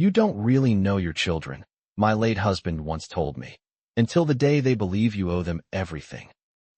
You don't really know your children, my late husband once told me, until the day they believe you owe them everything.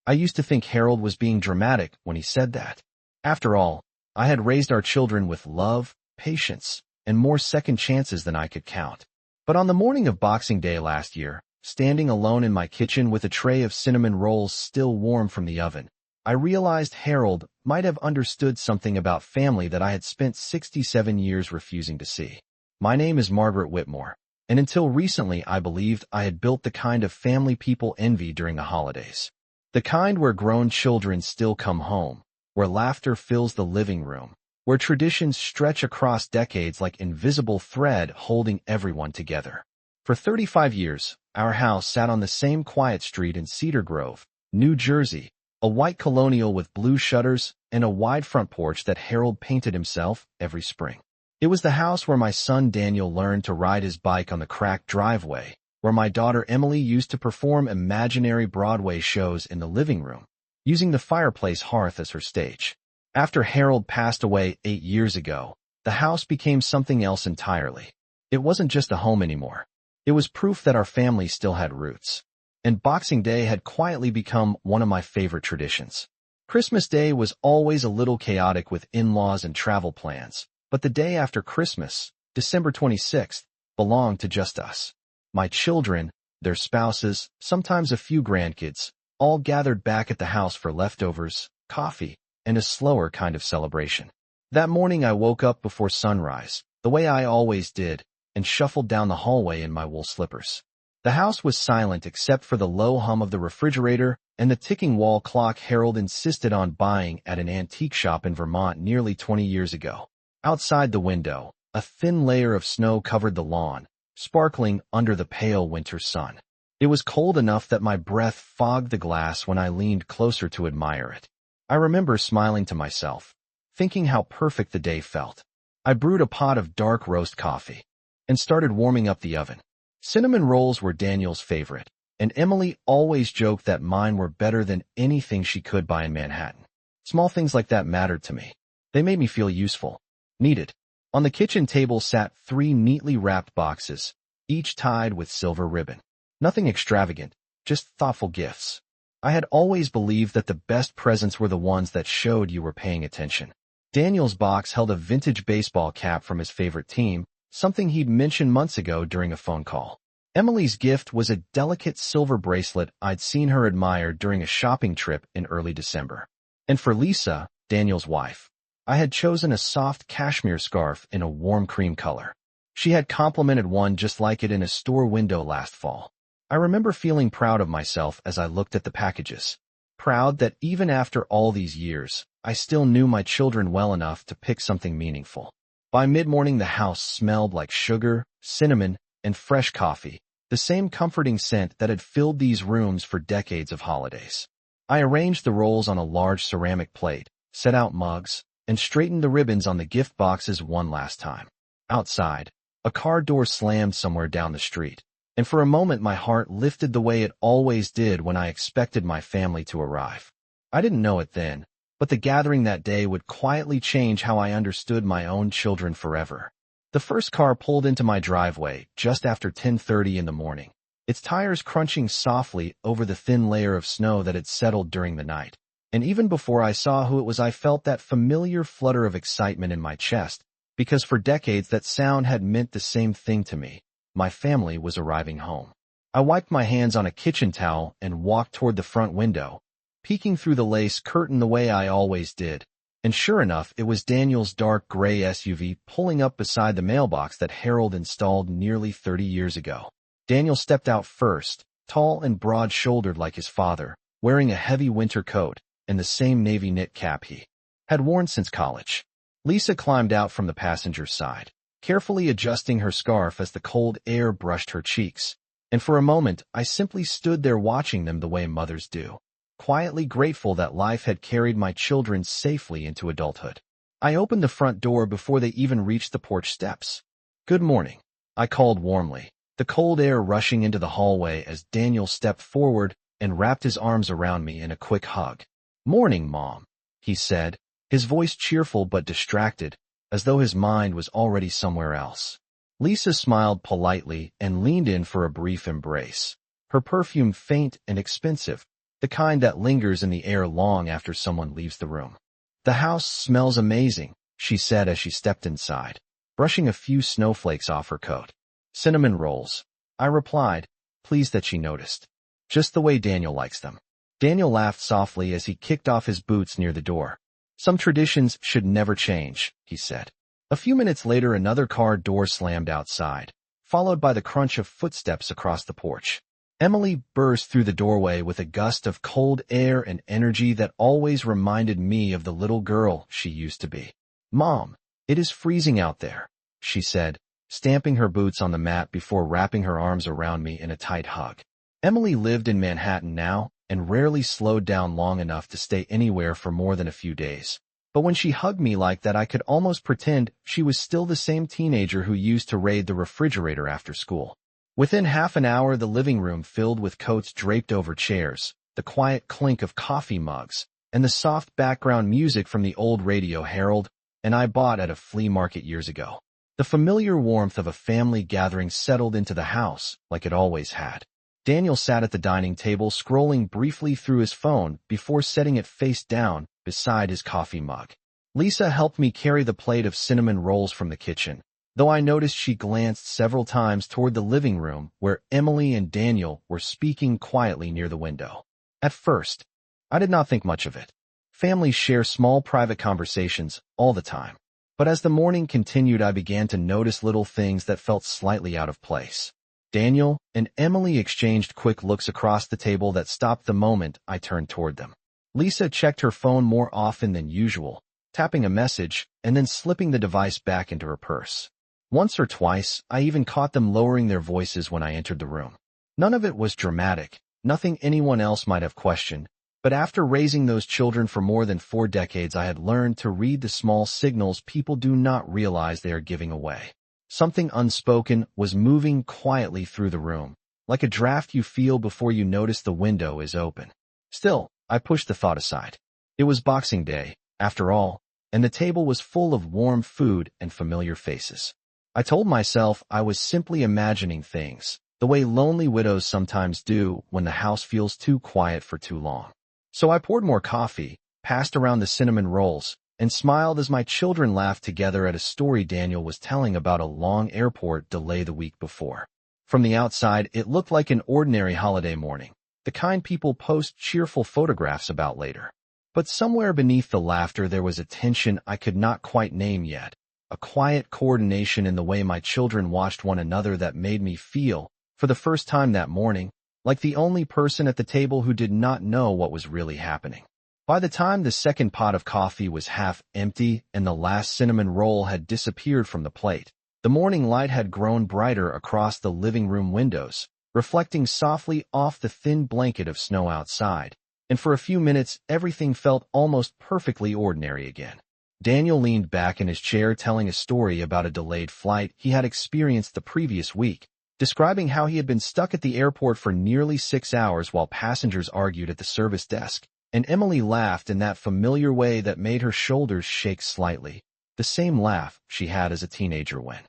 I used to think Harold was being dramatic when he said that. After all, I had raised our children with love, patience, and more second chances than I could count. But on the morning of Boxing Day last year, standing alone in my kitchen with a tray of cinnamon rolls still warm from the oven, I realized Harold might have understood something about family that I had spent 67 years refusing to see. My name is Margaret Whitmore, and until recently I believed I had built the kind of family people envy during the holidays. The kind where grown children still come home, where laughter fills the living room, where traditions stretch across decades like invisible thread holding everyone together. For 35 years, our house sat on the same quiet street in Cedar Grove, New Jersey, a white colonial with blue shutters and a wide front porch that Harold painted himself every spring. It was the house where my son Daniel learned to ride his bike on the cracked driveway, where my daughter Emily used to perform imaginary Broadway shows in the living room, using the fireplace hearth as her stage. After Harold passed away 8 years ago, the house became something else entirely. It wasn't just a home anymore. It was proof that our family still had roots. And Boxing Day had quietly become one of my favorite traditions. Christmas Day was always a little chaotic with in-laws and travel plans, but the day after Christmas, December 26th, belonged to just us. My children, their spouses, sometimes a few grandkids, all gathered back at the house for leftovers, coffee, and a slower kind of celebration. That morning I woke up before sunrise, the way I always did, and shuffled down the hallway in my wool slippers. The house was silent except for the low hum of the refrigerator and the ticking wall clock Harold insisted on buying at an antique shop in Vermont nearly 20 years ago. Outside the window, a thin layer of snow covered the lawn, sparkling under the pale winter sun. It was cold enough that my breath fogged the glass when I leaned closer to admire it. I remember smiling to myself, thinking how perfect the day felt. I brewed a pot of dark roast coffee and started warming up the oven. Cinnamon rolls were Daniel's favorite, and Emily always joked that mine were better than anything she could buy in Manhattan. Small things like that mattered to me. They made me feel useful, needed. On the kitchen table sat 3 neatly wrapped boxes, each tied with silver ribbon. Nothing extravagant, just thoughtful gifts. I had always believed that the best presents were the ones that showed you were paying attention. Daniel's box held a vintage baseball cap from his favorite team, something he'd mentioned months ago during a phone call. Emily's gift was a delicate silver bracelet I'd seen her admire during a shopping trip in early December. And for Lisa, Daniel's wife, I had chosen a soft cashmere scarf in a warm cream color. She had complimented one just like it in a store window last fall. I remember feeling proud of myself as I looked at the packages. Proud that even after all these years, I still knew my children well enough to pick something meaningful. By mid-morning the house smelled like sugar, cinnamon, and fresh coffee, the same comforting scent that had filled these rooms for decades of holidays. I arranged the rolls on a large ceramic plate, set out mugs, and straightened the ribbons on the gift boxes one last time. Outside, a car door slammed somewhere down the street, and for a moment my heart lifted the way it always did when I expected my family to arrive. I didn't know it then, but the gathering that day would quietly change how I understood my own children forever. The first car pulled into my driveway just after 10:30 in the morning, its tires crunching softly over the thin layer of snow that had settled during the night. And even before I saw who it was, I felt that familiar flutter of excitement in my chest, because for decades that sound had meant the same thing to me. My family was arriving home. I wiped my hands on a kitchen towel and walked toward the front window, peeking through the lace curtain the way I always did. And sure enough, it was Daniel's dark gray SUV pulling up beside the mailbox that Harold installed nearly 30 years ago. Daniel stepped out first, tall and broad-shouldered like his father, wearing a heavy winter coat and the same navy knit cap he had worn since college. Lisa climbed out from the passenger side, carefully adjusting her scarf as the cold air brushed her cheeks. And for a moment, I simply stood there watching them the way mothers do, quietly grateful that life had carried my children safely into adulthood. I opened the front door before they even reached the porch steps. "Good morning," I called warmly, the cold air rushing into the hallway as Daniel stepped forward and wrapped his arms around me in a quick hug. "Morning, Mom," he said, his voice cheerful but distracted, as though his mind was already somewhere else. Lisa smiled politely and leaned in for a brief embrace. Her perfume faint and expensive, the kind that lingers in the air long after someone leaves the room. "The house smells amazing," she said as she stepped inside, brushing a few snowflakes off her coat. "Cinnamon rolls," I replied, pleased that she noticed. "Just the way Daniel likes them." Daniel laughed softly as he kicked off his boots near the door. "Some traditions should never change," he said. A few minutes later, another car door slammed outside, followed by the crunch of footsteps across the porch. Emily burst through the doorway with a gust of cold air and energy that always reminded me of the little girl she used to be. "Mom, it is freezing out there," she said, stamping her boots on the mat before wrapping her arms around me in a tight hug. Emily lived in Manhattan now and rarely slowed down long enough to stay anywhere for more than a few days. But when she hugged me like that, I could almost pretend she was still the same teenager who used to raid the refrigerator after school. Within half an hour, the living room filled with coats draped over chairs, the quiet clink of coffee mugs, and the soft background music from the old radio Harold and I bought at a flea market years ago. The familiar warmth of a family gathering settled into the house like it always had. Daniel sat at the dining table, scrolling briefly through his phone before setting it face down beside his coffee mug. Lisa helped me carry the plate of cinnamon rolls from the kitchen, though I noticed she glanced several times toward the living room where Emily and Daniel were speaking quietly near the window. At first, I did not think much of it. Families share small private conversations all the time. But as the morning continued, I began to notice little things that felt slightly out of place. Daniel and Emily exchanged quick looks across the table that stopped the moment I turned toward them. Lisa checked her phone more often than usual, tapping a message and then slipping the device back into her purse. Once or twice, I even caught them lowering their voices when I entered the room. None of it was dramatic, nothing anyone else might have questioned, but after raising those children for more than 4 decades, I had learned to read the small signals people do not realize they are giving away. Something unspoken was moving quietly through the room, like a draft you feel before you notice the window is open. Still, I pushed the thought aside. It was Boxing Day, after all, and the table was full of warm food and familiar faces. I told myself I was simply imagining things, the way lonely widows sometimes do when the house feels too quiet for too long. So I poured more coffee, passed around the cinnamon rolls, and smiled as my children laughed together at a story Daniel was telling about a long airport delay the week before. From the outside, it looked like an ordinary holiday morning, the kind people post cheerful photographs about later. But somewhere beneath the laughter there was a tension I could not quite name yet, a quiet coordination in the way my children watched one another that made me feel, for the first time that morning, like the only person at the table who did not know what was really happening. By the time the second pot of coffee was half empty and the last cinnamon roll had disappeared from the plate, the morning light had grown brighter across the living room windows, reflecting softly off the thin blanket of snow outside, and for a few minutes everything felt almost perfectly ordinary again. Daniel leaned back in his chair telling a story about a delayed flight he had experienced the previous week, describing how he had been stuck at the airport for nearly 6 hours while passengers argued at the service desk. And Emily laughed in that familiar way that made her shoulders shake slightly, the same laugh she had as a teenager when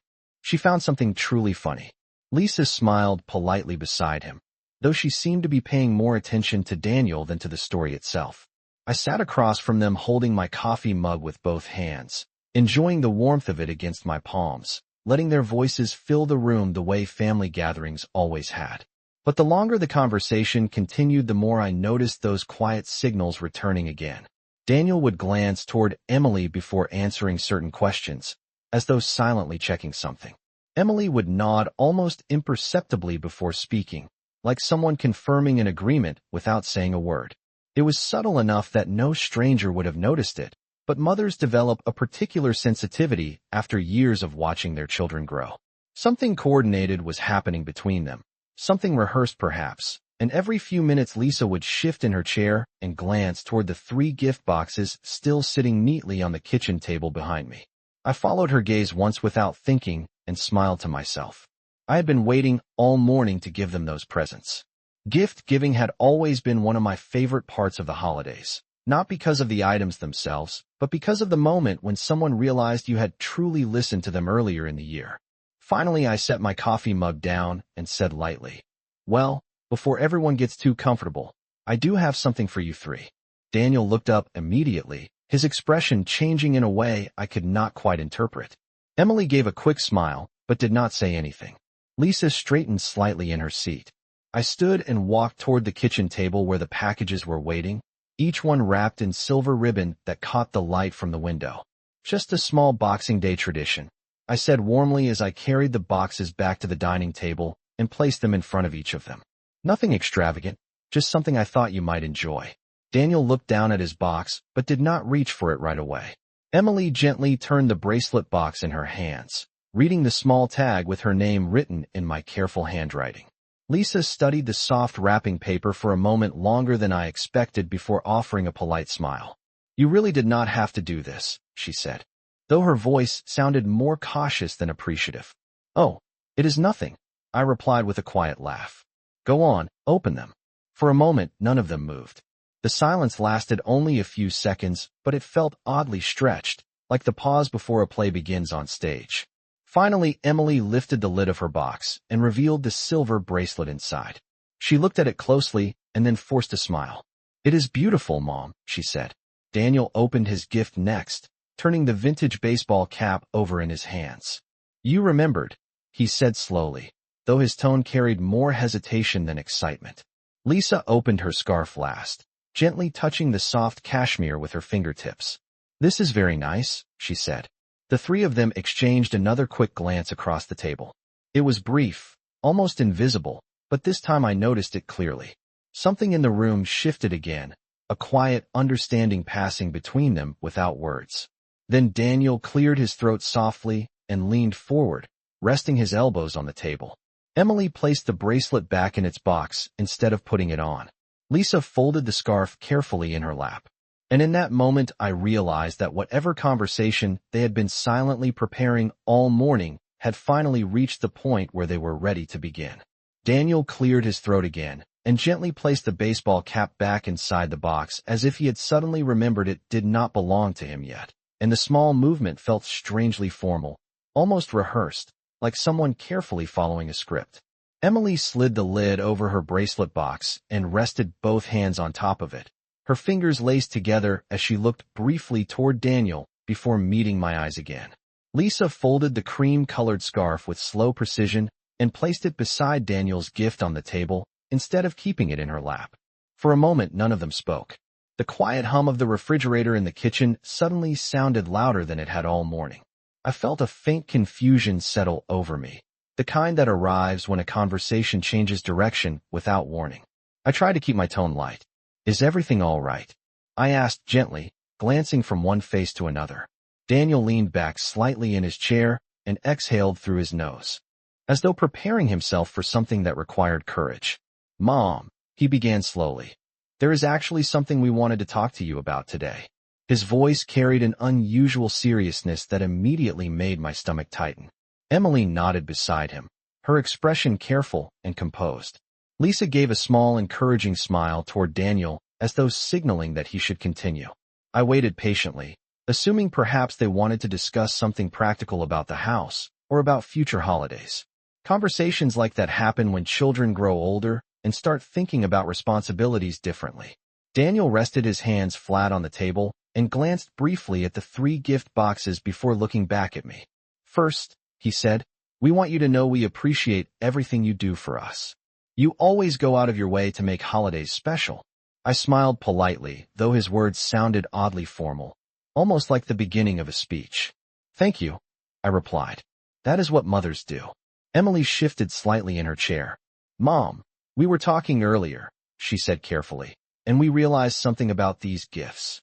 she found something truly funny. Lisa smiled politely beside him, though she seemed to be paying more attention to Daniel than to the story itself. I sat across from them holding my coffee mug with both hands, enjoying the warmth of it against my palms, letting their voices fill the room the way family gatherings always had. But the longer the conversation continued, the more I noticed those quiet signals returning again. Daniel would glance toward Emily before answering certain questions, as though silently checking something. Emily would nod almost imperceptibly before speaking, like someone confirming an agreement without saying a word. It was subtle enough that no stranger would have noticed it, but mothers develop a particular sensitivity after years of watching their children grow. Something coordinated was happening between them. Something rehearsed perhaps, and every few minutes Lisa would shift in her chair and glance toward the 3 gift boxes still sitting neatly on the kitchen table behind me. I followed her gaze once without thinking and smiled to myself. I had been waiting all morning to give them those presents. Gift giving had always been one of my favorite parts of the holidays, not because of the items themselves, but because of the moment when someone realized you had truly listened to them earlier in the year. Finally, I set my coffee mug down and said lightly, "Well, before everyone gets too comfortable, I do have something for you three." Daniel looked up immediately, his expression changing in a way I could not quite interpret. Emily gave a quick smile, but did not say anything. Lisa straightened slightly in her seat. I stood and walked toward the kitchen table where the packages were waiting, each one wrapped in silver ribbon that caught the light from the window. "Just a small Boxing Day tradition," I said warmly as I carried the boxes back to the dining table and placed them in front of each of them. "Nothing extravagant, just something I thought you might enjoy." Daniel looked down at his box, but did not reach for it right away. Emily gently turned the bracelet box in her hands, reading the small tag with her name written in my careful handwriting. Lisa studied the soft wrapping paper for a moment longer than I expected before offering a polite smile. "You really did not have to do this," she said, though her voice sounded more cautious than appreciative. "Oh, it is nothing," I replied with a quiet laugh. "Go on, open them." For a moment, none of them moved. The silence lasted only a few seconds, but it felt oddly stretched, like the pause before a play begins on stage. Finally, Emily lifted the lid of her box and revealed the silver bracelet inside. She looked at it closely and then forced a smile. "It is beautiful, Mom," she said. Daniel opened his gift next, turning the vintage baseball cap over in his hands. "You remembered," he said slowly, though his tone carried more hesitation than excitement. Lisa opened her scarf last, gently touching the soft cashmere with her fingertips. "This is very nice," she said. The three of them exchanged another quick glance across the table. It was brief, almost invisible, but this time I noticed it clearly. Something in the room shifted again, a quiet understanding passing between them without words. Then Daniel cleared his throat softly and leaned forward, resting his elbows on the table. Emily placed the bracelet back in its box instead of putting it on. Lisa folded the scarf carefully in her lap. And in that moment, I realized that whatever conversation they had been silently preparing all morning had finally reached the point where they were ready to begin. Daniel cleared his throat again and gently placed the baseball cap back inside the box as if he had suddenly remembered it did not belong to him yet. And the small movement felt strangely formal, almost rehearsed, like someone carefully following a script. Emily slid the lid over her bracelet box and rested both hands on top of it. Her fingers laced together as she looked briefly toward Daniel before meeting my eyes again. Lisa folded the cream-colored scarf with slow precision and placed it beside Daniel's gift on the table instead of keeping it in her lap. For a moment, none of them spoke. The quiet hum of the refrigerator in the kitchen suddenly sounded louder than it had all morning. I felt a faint confusion settle over me, the kind that arrives when a conversation changes direction without warning. I tried to keep my tone light. "Is everything all right?" I asked gently, glancing from one face to another. Daniel leaned back slightly in his chair and exhaled through his nose, as though preparing himself for something that required courage. "Mom," he began slowly, "there is actually something we wanted to talk to you about today." His voice carried an unusual seriousness that immediately made my stomach tighten. Emily nodded beside him, her expression careful and composed. Lisa gave a small, encouraging smile toward Daniel as though signaling that he should continue. I waited patiently, assuming perhaps they wanted to discuss something practical about the house or about future holidays. Conversations like that happen when children grow older and start thinking about responsibilities differently. Daniel rested his hands flat on the table and glanced briefly at the 3 gift boxes before looking back at me. "First," he said, "we want you to know we appreciate everything you do for us. You always go out of your way to make holidays special." I smiled politely, though his words sounded oddly formal, almost like the beginning of a speech. "Thank you," I replied. "That is what mothers do." Emily shifted slightly in her chair. "Mom, we were talking earlier," she said carefully, "and we realized something about these gifts."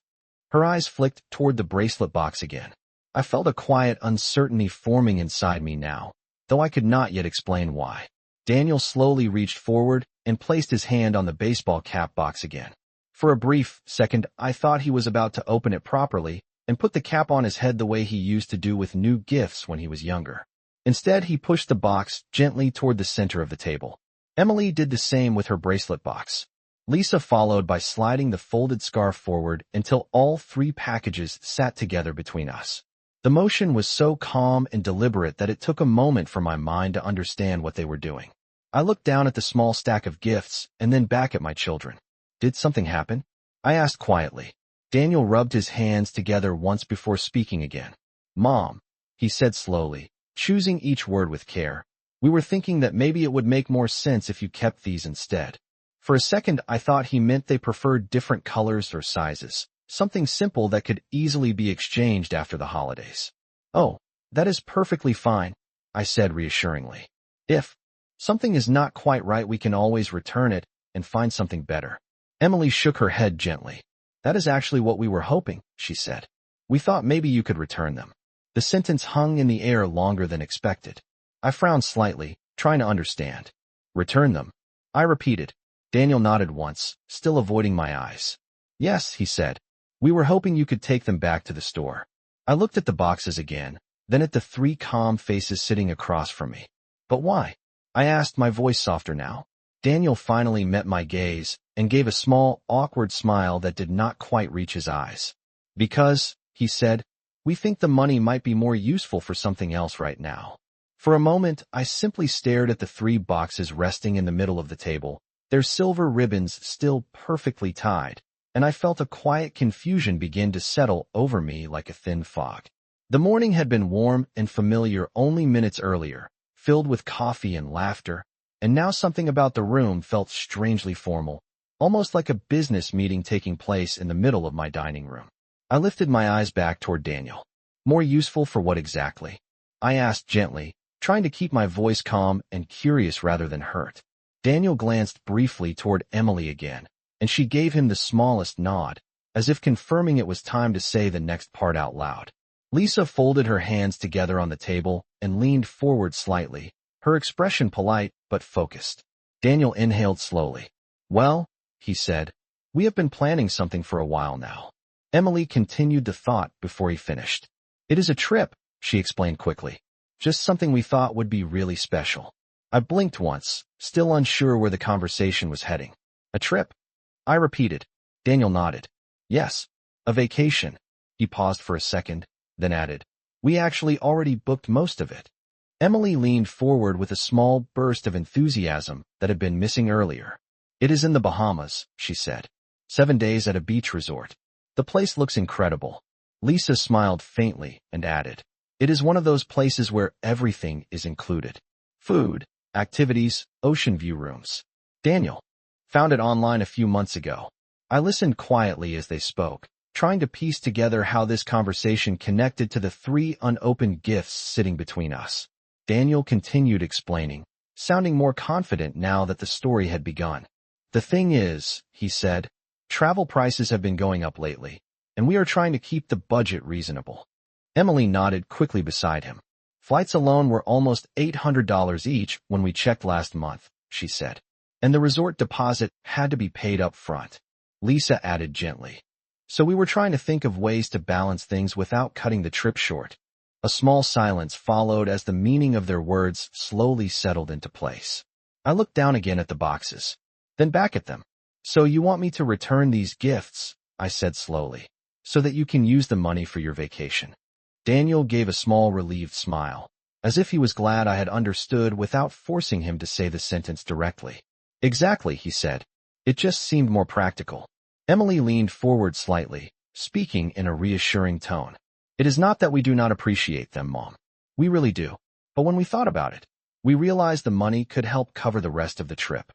Her eyes flicked toward the bracelet box again. I felt a quiet uncertainty forming inside me now, though I could not yet explain why. Daniel slowly reached forward and placed his hand on the baseball cap box again. For a brief second, I thought he was about to open it properly and put the cap on his head the way he used to do with new gifts when he was younger. Instead, he pushed the box gently toward the center of the table. Emily did the same with her bracelet box. Lisa followed by sliding the folded scarf forward until all 3 packages sat together between us. The motion was so calm and deliberate that it took a moment for my mind to understand what they were doing. I looked down at the small stack of gifts and then back at my children. Did something happen? I asked quietly. Daniel rubbed his hands together once before speaking again. Mom, he said slowly, choosing each word with care. We were thinking that maybe it would make more sense if you kept these instead. For a second, I thought he meant they preferred different colors or sizes, something simple that could easily be exchanged after the holidays. Oh, that is perfectly fine, I said reassuringly. If something is not quite right, we can always return it and find something better. Emily shook her head gently. That is actually what we were hoping, she said. We thought maybe you could return them. The sentence hung in the air longer than expected. I frowned slightly, trying to understand. Return them? I repeated. Daniel nodded once, still avoiding my eyes. Yes, he said. We were hoping you could take them back to the store. I looked at the boxes again, then at the three calm faces sitting across from me. But why? I asked, my voice softer now. Daniel finally met my gaze and gave a small, awkward smile that did not quite reach his eyes. Because, he said, we think the money might be more useful for something else right now. For a moment, I simply stared at the three boxes resting in the middle of the table, their silver ribbons still perfectly tied, and I felt a quiet confusion begin to settle over me like a thin fog. The morning had been warm and familiar only minutes earlier, filled with coffee and laughter, and now something about the room felt strangely formal, almost like a business meeting taking place in the middle of my dining room. I lifted my eyes back toward Daniel. More useful for what exactly? I asked gently, trying to keep my voice calm and curious rather than hurt. Daniel glanced briefly toward Emily again, and she gave him the smallest nod, as if confirming it was time to say the next part out loud. Lisa folded her hands together on the table and leaned forward slightly, her expression polite but focused. Daniel inhaled slowly. Well, he said, we have been planning something for a while now. Emily continued the thought before he finished. It is a trip, she explained quickly. Just something we thought would be really special. I blinked once, still unsure where the conversation was heading. A trip? I repeated. Daniel nodded. Yes, a vacation. He paused for a second, then added, we actually already booked most of it. Emily leaned forward with a small burst of enthusiasm that had been missing earlier. It is in the Bahamas, she said. 7 days at a beach resort. The place looks incredible. Lisa smiled faintly and added, it is one of those places where everything is included. Food, activities, ocean view rooms. Daniel. Found it online a few months ago. I listened quietly as they spoke, trying to piece together how this conversation connected to the three unopened gifts sitting between us. Daniel continued explaining, sounding more confident now that the story had begun. The thing is, he said, travel prices have been going up lately, and we are trying to keep the budget reasonable. Emily nodded quickly beside him. Flights alone were almost $800 each when we checked last month, she said. And the resort deposit had to be paid up front. Lisa added gently. So we were trying to think of ways to balance things without cutting the trip short. A small silence followed as the meaning of their words slowly settled into place. I looked down again at the boxes, then back at them. So you want me to return these gifts, I said slowly, so that you can use the money for your vacation. Daniel gave a small relieved smile, as if he was glad I had understood without forcing him to say the sentence directly. Exactly, he said. It just seemed more practical. Emily leaned forward slightly, speaking in a reassuring tone. It is not that we do not appreciate them, Mom. We really do. But when we thought about it, we realized the money could help cover the rest of the trip.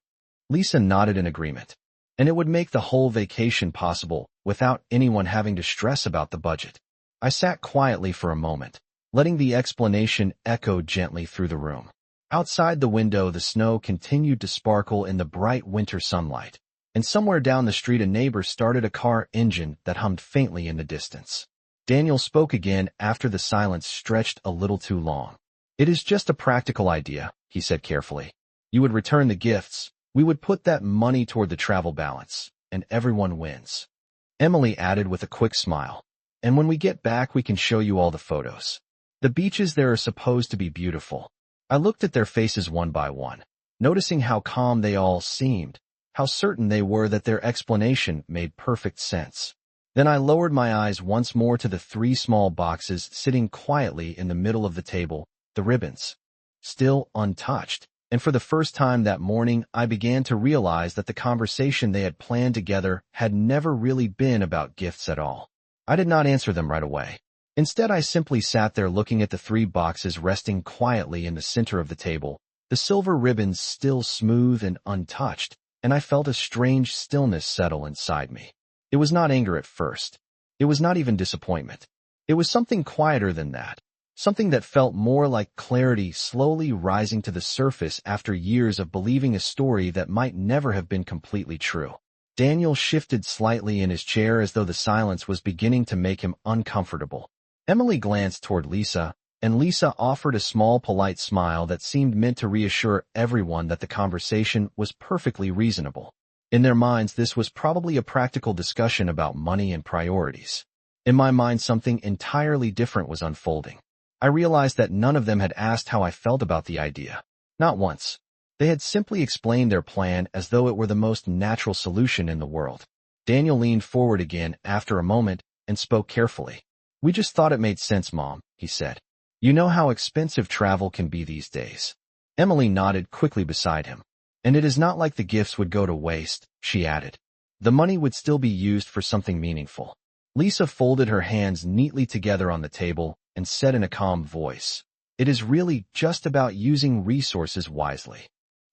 Lisa nodded in agreement. And it would make the whole vacation possible without anyone having to stress about the budget. I sat quietly for a moment, letting the explanation echo gently through the room. Outside the window, the snow continued to sparkle in the bright winter sunlight, and somewhere down the street a neighbor started a car engine that hummed faintly in the distance. Daniel spoke again after the silence stretched a little too long. It is just a practical idea, he said carefully. You would return the gifts, we would put that money toward the travel balance, and everyone wins. Emily added with a quick smile. And when we get back, we can show you all the photos. The beaches there are supposed to be beautiful. I looked at their faces one by one, noticing how calm they all seemed, how certain they were that their explanation made perfect sense. Then I lowered my eyes once more to the three small boxes sitting quietly in the middle of the table, the ribbons, still untouched. And for the first time that morning, I began to realize that the conversation they had planned together had never really been about gifts at all. I did not answer them right away. Instead, I simply sat there looking at the three boxes resting quietly in the center of the table, the silver ribbons still smooth and untouched, and I felt a strange stillness settle inside me. It was not anger at first. It was not even disappointment. It was something quieter than that. Something that felt more like clarity slowly rising to the surface after years of believing a story that might never have been completely true. Daniel shifted slightly in his chair as though the silence was beginning to make him uncomfortable. Emily glanced toward Lisa, and Lisa offered a small polite smile that seemed meant to reassure everyone that the conversation was perfectly reasonable. In their minds, this was probably a practical discussion about money and priorities. In my mind, something entirely different was unfolding. I realized that none of them had asked how I felt about the idea. Not once. They had simply explained their plan as though it were the most natural solution in the world. Daniel leaned forward again after a moment and spoke carefully. "We just thought it made sense, Mom," he said. "You know how expensive travel can be these days." Emily nodded quickly beside him. "And it is not like the gifts would go to waste," she added. "The money would still be used for something meaningful." Lisa folded her hands neatly together on the table and said in a calm voice, "It is really just about using resources wisely."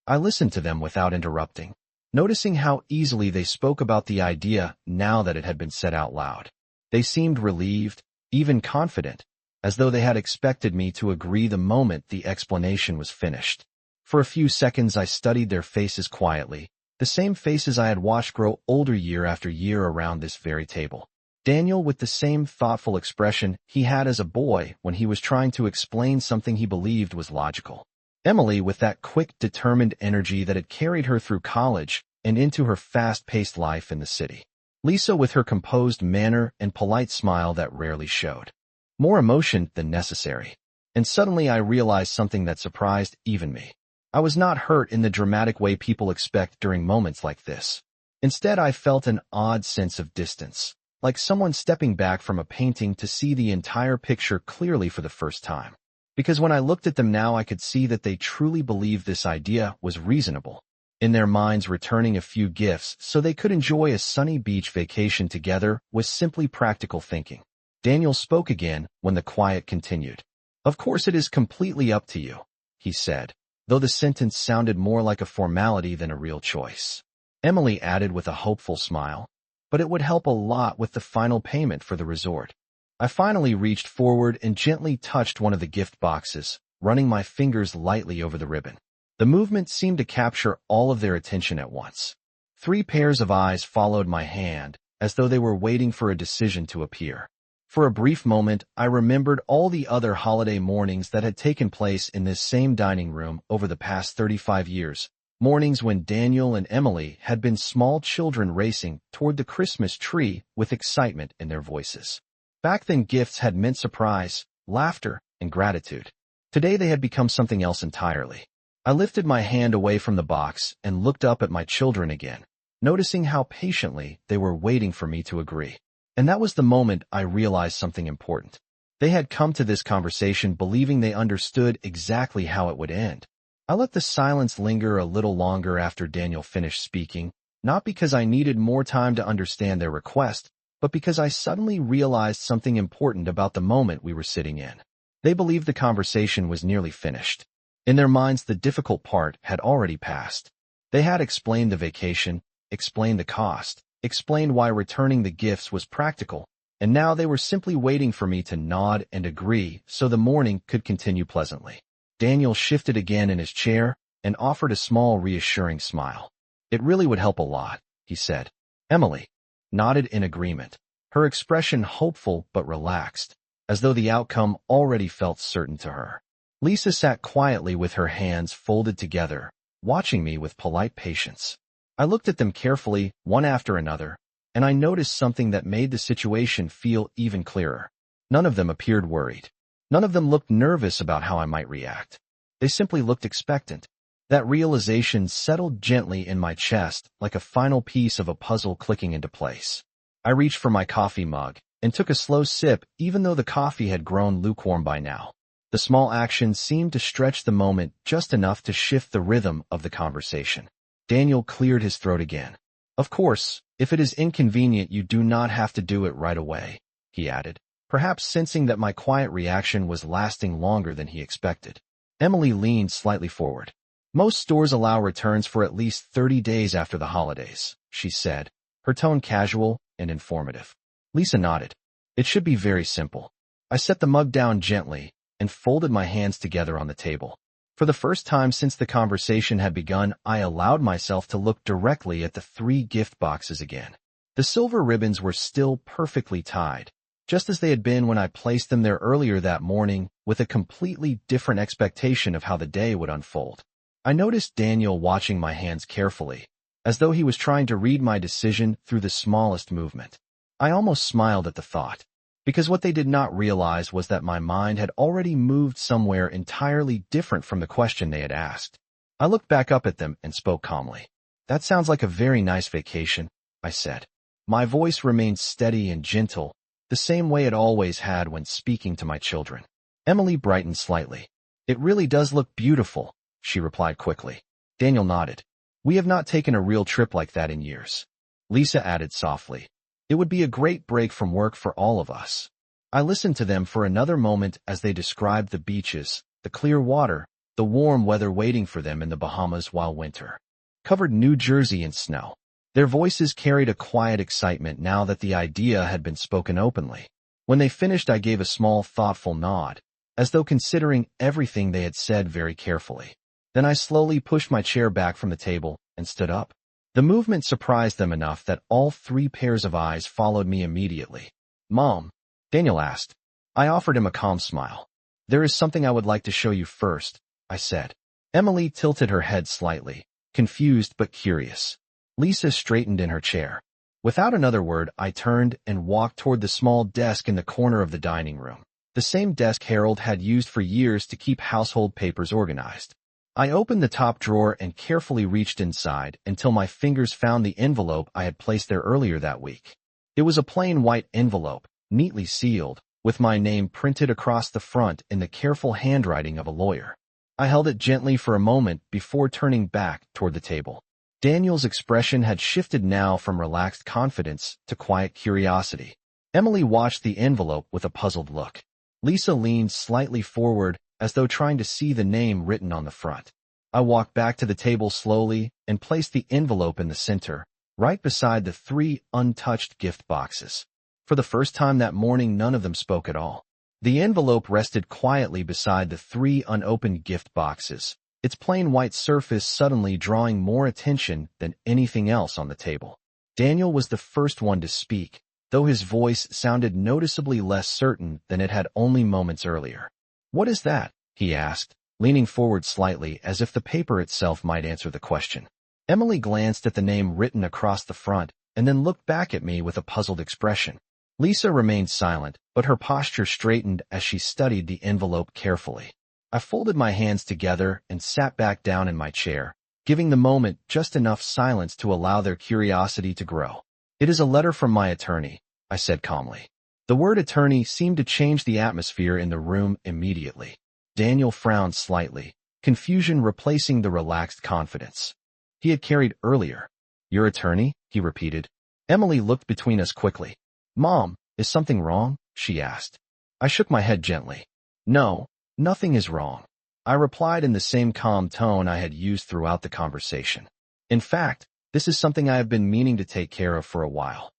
I listened to them without interrupting, noticing how easily they spoke about the idea now that it had been said out loud. They seemed relieved, even confident, as though they had expected me to agree the moment the explanation was finished. For a few seconds I studied their faces quietly, the same faces I had watched grow older year after year around this very table. Daniel with the same thoughtful expression he had as a boy when he was trying to explain something he believed was logical. Emily with that quick, determined energy that had carried her through college and into her fast-paced life in the city. Lisa with her composed manner and polite smile that rarely showed. More emotion than necessary. And suddenly I realized something that surprised even me. I was not hurt in the dramatic way people expect during moments like this. Instead, I felt an odd sense of distance, like someone stepping back from a painting to see the entire picture clearly for the first time. Because when I looked at them now, I could see that they truly believed this idea was reasonable. In their minds, returning a few gifts so they could enjoy a sunny beach vacation together was simply practical thinking. Daniel spoke again when the quiet continued. "Of course it is completely up to you," he said, though the sentence sounded more like a formality than a real choice. Emily added with a hopeful smile, "But it would help a lot with the final payment for the resort." I finally reached forward and gently touched one of the gift boxes, running my fingers lightly over the ribbon. The movement seemed to capture all of their attention at once. 3 pairs of eyes followed my hand, as though they were waiting for a decision to appear. For a brief moment, I remembered all the other holiday mornings that had taken place in this same dining room over the past 35 years, mornings when Daniel and Emily had been small children racing toward the Christmas tree with excitement in their voices. Back then, gifts had meant surprise, laughter, and gratitude. Today they had become something else entirely. I lifted my hand away from the box and looked up at my children again, noticing how patiently they were waiting for me to agree. And that was the moment I realized something important. They had come to this conversation believing they understood exactly how it would end. I let the silence linger a little longer after Daniel finished speaking, not because I needed more time to understand their request, but because I suddenly realized something important about the moment we were sitting in. They believed the conversation was nearly finished. In their minds, the difficult part had already passed. They had explained the vacation, explained the cost, explained why returning the gifts was practical, and now they were simply waiting for me to nod and agree so the morning could continue pleasantly. Daniel shifted again in his chair and offered a small, reassuring smile. "It really would help a lot," he said. Emily nodded in agreement, her expression hopeful but relaxed, as though the outcome already felt certain to her. Lisa sat quietly with her hands folded together, watching me with polite patience. I looked at them carefully, one after another, and I noticed something that made the situation feel even clearer. None of them appeared worried. None of them looked nervous about how I might react. They simply looked expectant. That realization settled gently in my chest like a final piece of a puzzle clicking into place. I reached for my coffee mug and took a slow sip even though the coffee had grown lukewarm by now. The small action seemed to stretch the moment just enough to shift the rhythm of the conversation. Daniel cleared his throat again. Of course, if it is inconvenient, you do not have to do it right away, he added, perhaps sensing that my quiet reaction was lasting longer than he expected. Emily leaned slightly forward. Most stores allow returns for at least 30 days after the holidays, she said, her tone casual and informative. Lisa nodded. It should be very simple. I set the mug down gently and folded my hands together on the table. For the first time since the conversation had begun, I allowed myself to look directly at the 3 gift boxes again. The silver ribbons were still perfectly tied, just as they had been when I placed them there earlier that morning, with a completely different expectation of how the day would unfold. I noticed Daniel watching my hands carefully, as though he was trying to read my decision through the smallest movement. I almost smiled at the thought, because what they did not realize was that my mind had already moved somewhere entirely different from the question they had asked. I looked back up at them and spoke calmly. That sounds like a very nice vacation, I said. My voice remained steady and gentle, the same way it always had when speaking to my children. Emily brightened slightly. It really does look beautiful, she replied quickly. Daniel nodded. We have not taken a real trip like that in years. Lisa added softly. It would be a great break from work for all of us. I listened to them for another moment as they described the beaches, the clear water, the warm weather waiting for them in the Bahamas while winter covered New Jersey in snow. Their voices carried a quiet excitement now that the idea had been spoken openly. When they finished, I gave a small, thoughtful nod, as though considering everything they had said very carefully. Then I slowly pushed my chair back from the table and stood up. The movement surprised them enough that all 3 pairs of eyes followed me immediately. Mom, Daniel asked. I offered him a calm smile. There is something I would like to show you first, I said. Emily tilted her head slightly, confused but curious. Lisa straightened in her chair. Without another word, I turned and walked toward the small desk in the corner of the dining room, the same desk Harold had used for years to keep household papers organized. I opened the top drawer and carefully reached inside until my fingers found the envelope I had placed there earlier that week. It was a plain white envelope, neatly sealed, with my name printed across the front in the careful handwriting of a lawyer. I held it gently for a moment before turning back toward the table. Daniel's expression had shifted now from relaxed confidence to quiet curiosity. Emily watched the envelope with a puzzled look. Lisa leaned slightly forward, as though trying to see the name written on the front. I walked back to the table slowly and placed the envelope in the center, right beside the 3 untouched gift boxes. For the first time that morning, none of them spoke at all. The envelope rested quietly beside the 3 unopened gift boxes, its plain white surface suddenly drawing more attention than anything else on the table. Daniel was the first one to speak, though his voice sounded noticeably less certain than it had only moments earlier. What is that? He asked, leaning forward slightly as if the paper itself might answer the question. Emily glanced at the name written across the front and then looked back at me with a puzzled expression. Lisa remained silent, but her posture straightened as she studied the envelope carefully. I folded my hands together and sat back down in my chair, giving the moment just enough silence to allow their curiosity to grow. It is a letter from my attorney, I said calmly. The word attorney seemed to change the atmosphere in the room immediately. Daniel frowned slightly, confusion replacing the relaxed confidence he had carried earlier. Your attorney? He repeated. Emily looked between us quickly. Mom, is something wrong? She asked. I shook my head gently. No, nothing is wrong, I replied in the same calm tone I had used throughout the conversation. In fact, this is something I have been meaning to take care of for a while.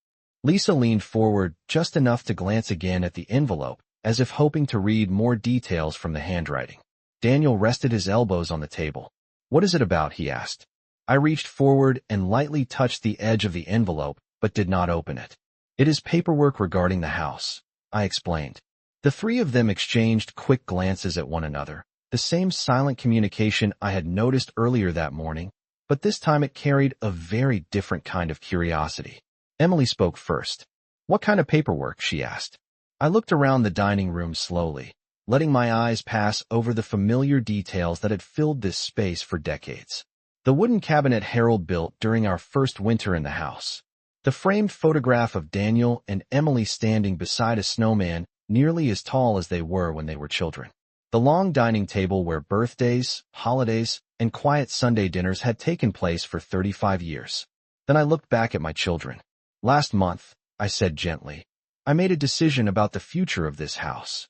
Lisa leaned forward just enough to glance again at the envelope, as if hoping to read more details from the handwriting. Daniel rested his elbows on the table. What is it about? He asked. I reached forward and lightly touched the edge of the envelope, but did not open it. It is paperwork regarding the house, I explained. The 3 of them exchanged quick glances at one another, the same silent communication I had noticed earlier that morning, but this time it carried a very different kind of curiosity. Emily spoke first. What kind of paperwork? She asked. I looked around the dining room slowly, letting my eyes pass over the familiar details that had filled this space for decades. The wooden cabinet Harold built during our first winter in the house. The framed photograph of Daniel and Emily standing beside a snowman nearly as tall as they were when they were children. The long dining table where birthdays, holidays, and quiet Sunday dinners had taken place for 35 years. Then I looked back at my children. Last month, I said gently, I made a decision about the future of this house.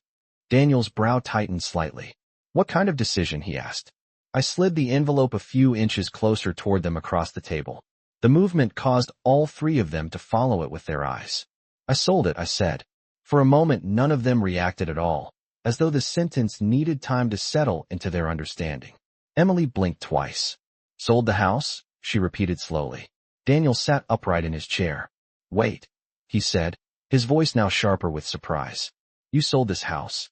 Daniel's brow tightened slightly. What kind of decision? He asked. I slid the envelope a few inches closer toward them across the table. The movement caused all three of them to follow it with their eyes. I sold it, I said. For a moment, none of them reacted at all, as though the sentence needed time to settle into their understanding. Emily blinked twice. Sold the house? She repeated slowly. Daniel sat upright in his chair. Wait, he said, his voice now sharper with surprise. You sold this house?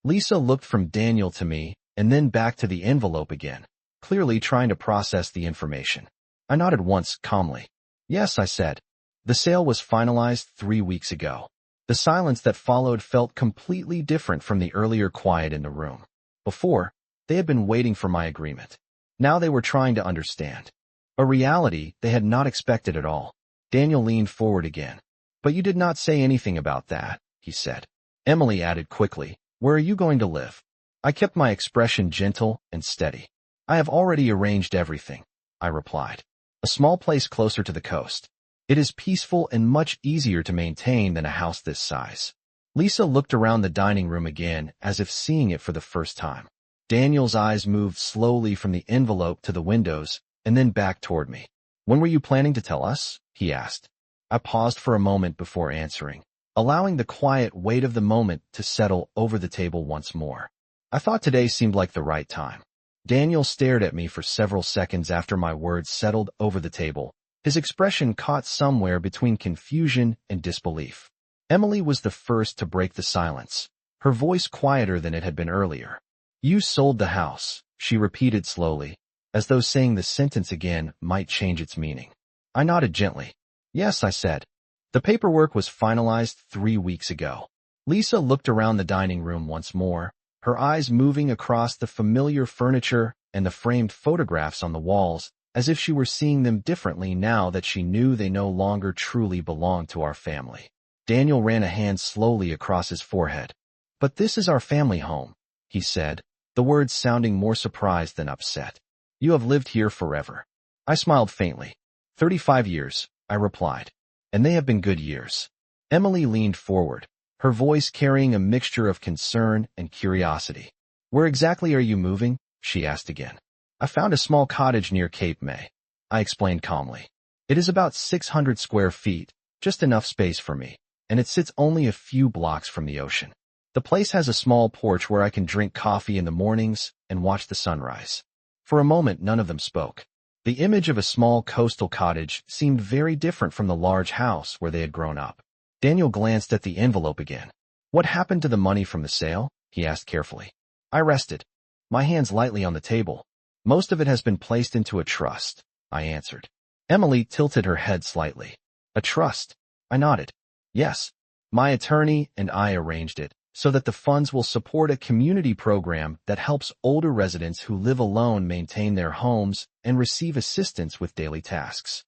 Lisa looked from Daniel to me, and then back to the envelope again, clearly trying to process the information. I nodded once, calmly. Yes, I said. The sale was finalized 3 weeks ago. The silence that followed felt completely different from the earlier quiet in the room. Before, they had been waiting for my agreement. Now they were trying to understand. A reality they had not expected at all. Daniel leaned forward again. But you did not say anything about that, he said. Emily added quickly, where are you going to live? I kept my expression gentle and steady. I have already arranged everything, I replied. A small place closer to the coast. It is peaceful and much easier to maintain than a house this size. Lisa looked around the dining room again as if seeing it for the first time. Daniel's eyes moved slowly from the envelope to the windows and then back toward me. When were you planning to tell us? He asked. I paused for a moment before answering, allowing the quiet weight of the moment to settle over the table once more. I thought today seemed like the right time. Daniel stared at me for several seconds after my words settled over the table, his expression caught somewhere between confusion and disbelief. Emily was the first to break the silence, her voice quieter than it had been earlier. You sold the house, she repeated slowly, as though saying the sentence again might change its meaning. I nodded gently. Yes, I said. The paperwork was finalized 3 weeks ago. Lisa looked around the dining room once more, her eyes moving across the familiar furniture and the framed photographs on the walls, as if she were seeing them differently now that she knew they no longer truly belonged to our family. Daniel ran a hand slowly across his forehead. But this is our family home, he said, the words sounding more surprised than upset. You have lived here forever. I smiled faintly. 35 years, I replied. And they have been good years. Emily leaned forward, her voice carrying a mixture of concern and curiosity. Where exactly are you moving? She asked again. I found a small cottage near Cape May, I explained calmly. It is about 600 square feet, just enough space for me, and it sits only a few blocks from the ocean. The place has a small porch where I can drink coffee in the mornings and watch the sunrise. For a moment, none of them spoke. The image of a small coastal cottage seemed very different from the large house where they had grown up. Daniel glanced at the envelope again. What happened to the money from the sale? He asked carefully. I rested, my hands lightly on the table. Most of it has been placed into a trust, I answered. Emily tilted her head slightly. A trust? I nodded. Yes. My attorney and I arranged it so that the funds will support a community program that helps older residents who live alone maintain their homes and receive assistance with daily tasks.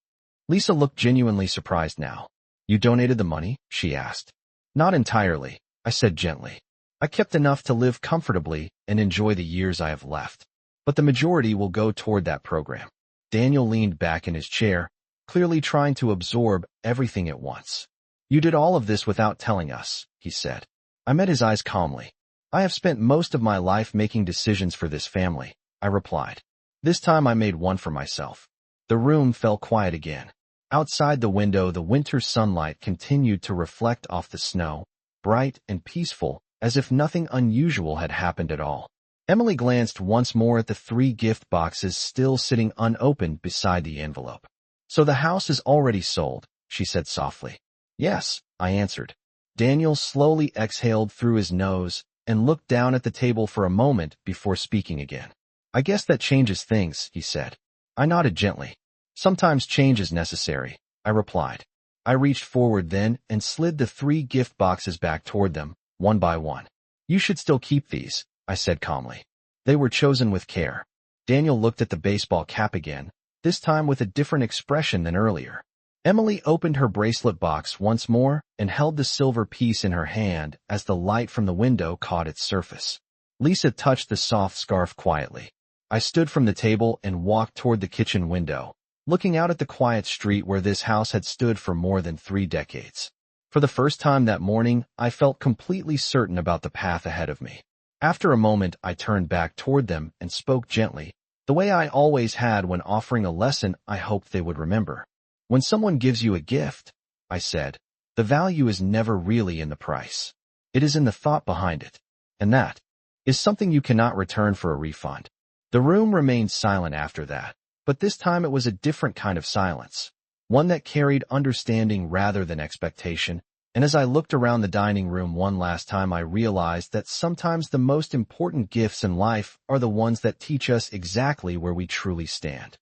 Lisa looked genuinely surprised now. You donated the money? She asked. Not entirely, I said gently. I kept enough to live comfortably and enjoy the years I have left. But the majority will go toward that program. Daniel leaned back in his chair, clearly trying to absorb everything at once. You did all of this without telling us, he said. I met his eyes calmly. I have spent most of my life making decisions for this family, I replied. This time I made one for myself. The room fell quiet again. Outside the window, the winter sunlight continued to reflect off the snow, bright and peaceful, as if nothing unusual had happened at all. Emily glanced once more at the 3 gift boxes still sitting unopened beside the envelope. So the house is already sold, she said softly. Yes, I answered. Daniel slowly exhaled through his nose and looked down at the table for a moment before speaking again. I guess that changes things, he said. I nodded gently. Sometimes change is necessary, I replied. I reached forward then and slid the 3 gift boxes back toward them, one by one. You should still keep these, I said calmly. They were chosen with care. Daniel looked at the baseball cap again, this time with a different expression than earlier. Emily opened her bracelet box once more and held the silver piece in her hand as the light from the window caught its surface. Lisa touched the soft scarf quietly. I stood from the table and walked toward the kitchen window, looking out at the quiet street where this house had stood for more than 3 decades. For the first time that morning, I felt completely certain about the path ahead of me. After a moment, I turned back toward them and spoke gently, the way I always had when offering a lesson I hoped they would remember. When someone gives you a gift, I said, the value is never really in the price. It is in the thought behind it. And that is something you cannot return for a refund. The room remained silent after that, but this time it was a different kind of silence, one that carried understanding rather than expectation. And as I looked around the dining room one last time, I realized that sometimes the most important gifts in life are the ones that teach us exactly where we truly stand.